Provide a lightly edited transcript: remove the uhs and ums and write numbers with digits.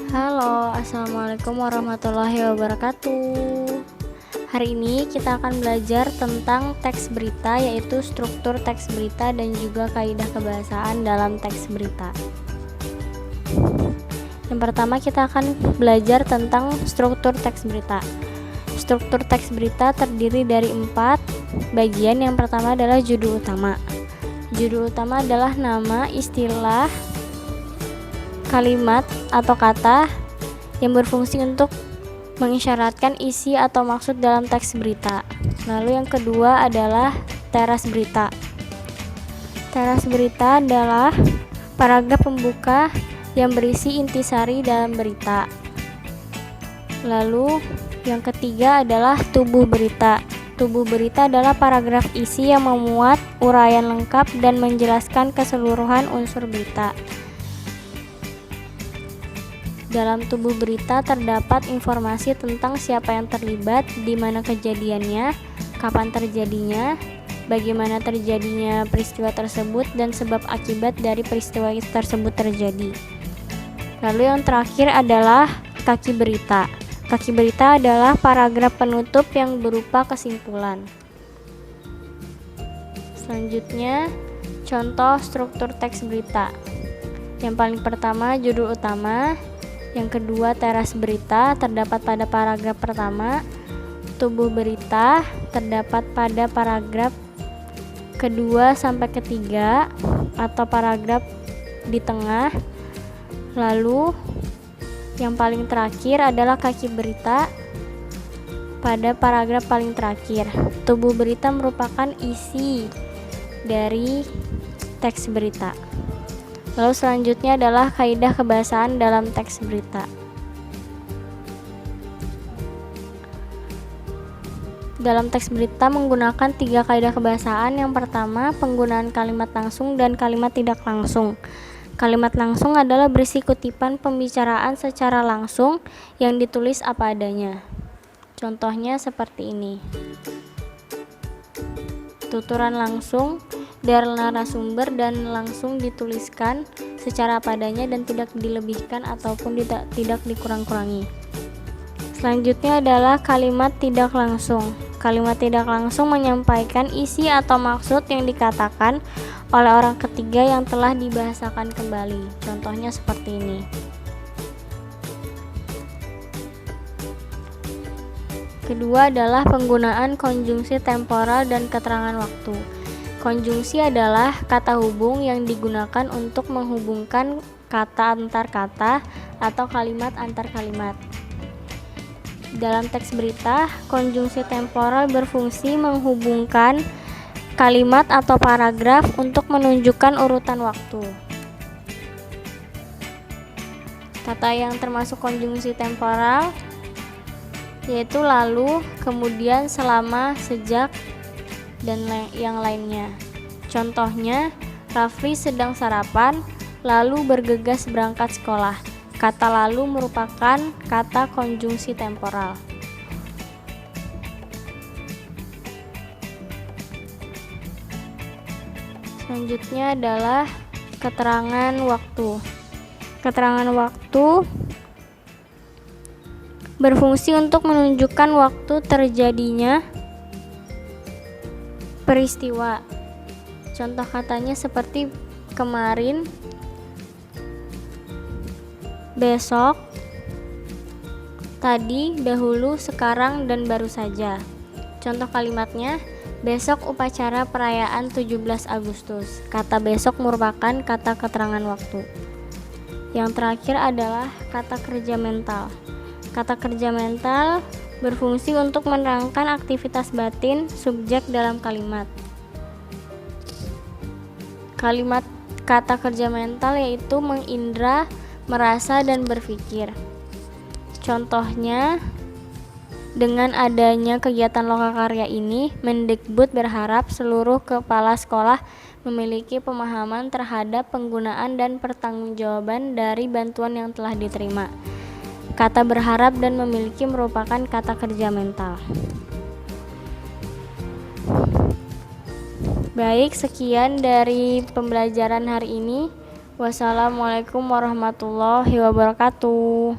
Halo, assalamualaikum warahmatullahi wabarakatuh. Hari ini kita akan belajar tentang teks berita, yaitu struktur teks berita dan juga kaidah kebahasaan dalam teks berita. Yang pertama kita akan belajar tentang struktur teks berita. Struktur teks berita terdiri dari 4 bagian. Yang pertama adalah judul utama. Judul utama adalah nama, istilah, kalimat atau kata yang berfungsi untuk mengisyaratkan isi atau maksud dalam teks berita. Lalu yang kedua adalah teras berita. Teras berita adalah paragraf pembuka yang berisi intisari dalam berita. Lalu yang ketiga adalah tubuh berita. Tubuh berita adalah paragraf isi yang memuat uraian lengkap dan menjelaskan keseluruhan unsur berita. Dalam tubuh berita terdapat informasi tentang siapa yang terlibat, di mana kejadiannya, kapan terjadinya, bagaimana terjadinya peristiwa tersebut, dan sebab akibat dari peristiwa tersebut terjadi. Lalu yang terakhir adalah kaki berita. Kaki berita adalah paragraf penutup yang berupa kesimpulan. Selanjutnya, contoh struktur teks berita. Yang paling pertama judul utama. Yang kedua teras berita terdapat pada paragraf pertama. Tubuh berita terdapat pada paragraf kedua sampai ketiga atau paragraf di tengah. Lalu yang paling terakhir adalah kaki berita pada paragraf paling terakhir. Tubuh berita merupakan isi dari teks berita. Lalu selanjutnya adalah kaidah kebahasaan dalam teks berita. Dalam teks berita menggunakan 3 kaidah kebahasaan. Yang pertama, penggunaan kalimat langsung dan kalimat tidak langsung. Kalimat langsung adalah berisi kutipan pembicaraan secara langsung yang ditulis apa adanya. Contohnya seperti ini. Tuturan langsung dari narasumber dan langsung dituliskan secara apa adanya dan tidak dilebihkan ataupun tidak dikurang-kurangi. Selanjutnya adalah kalimat tidak langsung. Kalimat tidak langsung menyampaikan isi atau maksud yang dikatakan oleh orang ketiga yang telah dibahasakan kembali. Contohnya seperti ini. Kedua adalah penggunaan konjungsi temporal dan keterangan waktu. Konjungsi adalah kata hubung yang digunakan untuk menghubungkan kata antar kata atau kalimat antar kalimat. Dalam teks berita, konjungsi temporal berfungsi menghubungkan kalimat atau paragraf untuk menunjukkan urutan waktu. Kata yang termasuk konjungsi temporal yaitu lalu, kemudian, selama, sejak, dan yang lainnya. Contohnya, Rafli sedang sarapan, lalu bergegas berangkat sekolah. Kata lalu merupakan kata konjungsi temporal. Selanjutnya adalah keterangan waktu. Keterangan waktu berfungsi untuk menunjukkan waktu terjadinya peristiwa. Contoh katanya seperti kemarin, besok, tadi, dahulu, sekarang, dan baru saja. Contoh kalimatnya, besok upacara perayaan 17 Agustus. Kata besok merupakan kata keterangan waktu. Yang terakhir adalah kata kerja mental. Kata kerja mental berfungsi untuk menerangkan aktivitas batin subjek dalam kalimat. Kalimat kata kerja mental yaitu mengindra, merasa, dan berpikir. Contohnya, dengan adanya kegiatan lokakarya ini, Mendikbud berharap seluruh kepala sekolah memiliki pemahaman terhadap penggunaan dan pertanggungjawaban dari bantuan yang telah diterima. Kata berharap dan memiliki merupakan kata kerja mental. Baik, sekian dari pembelajaran hari ini. Wassalamualaikum warahmatullahi wabarakatuh.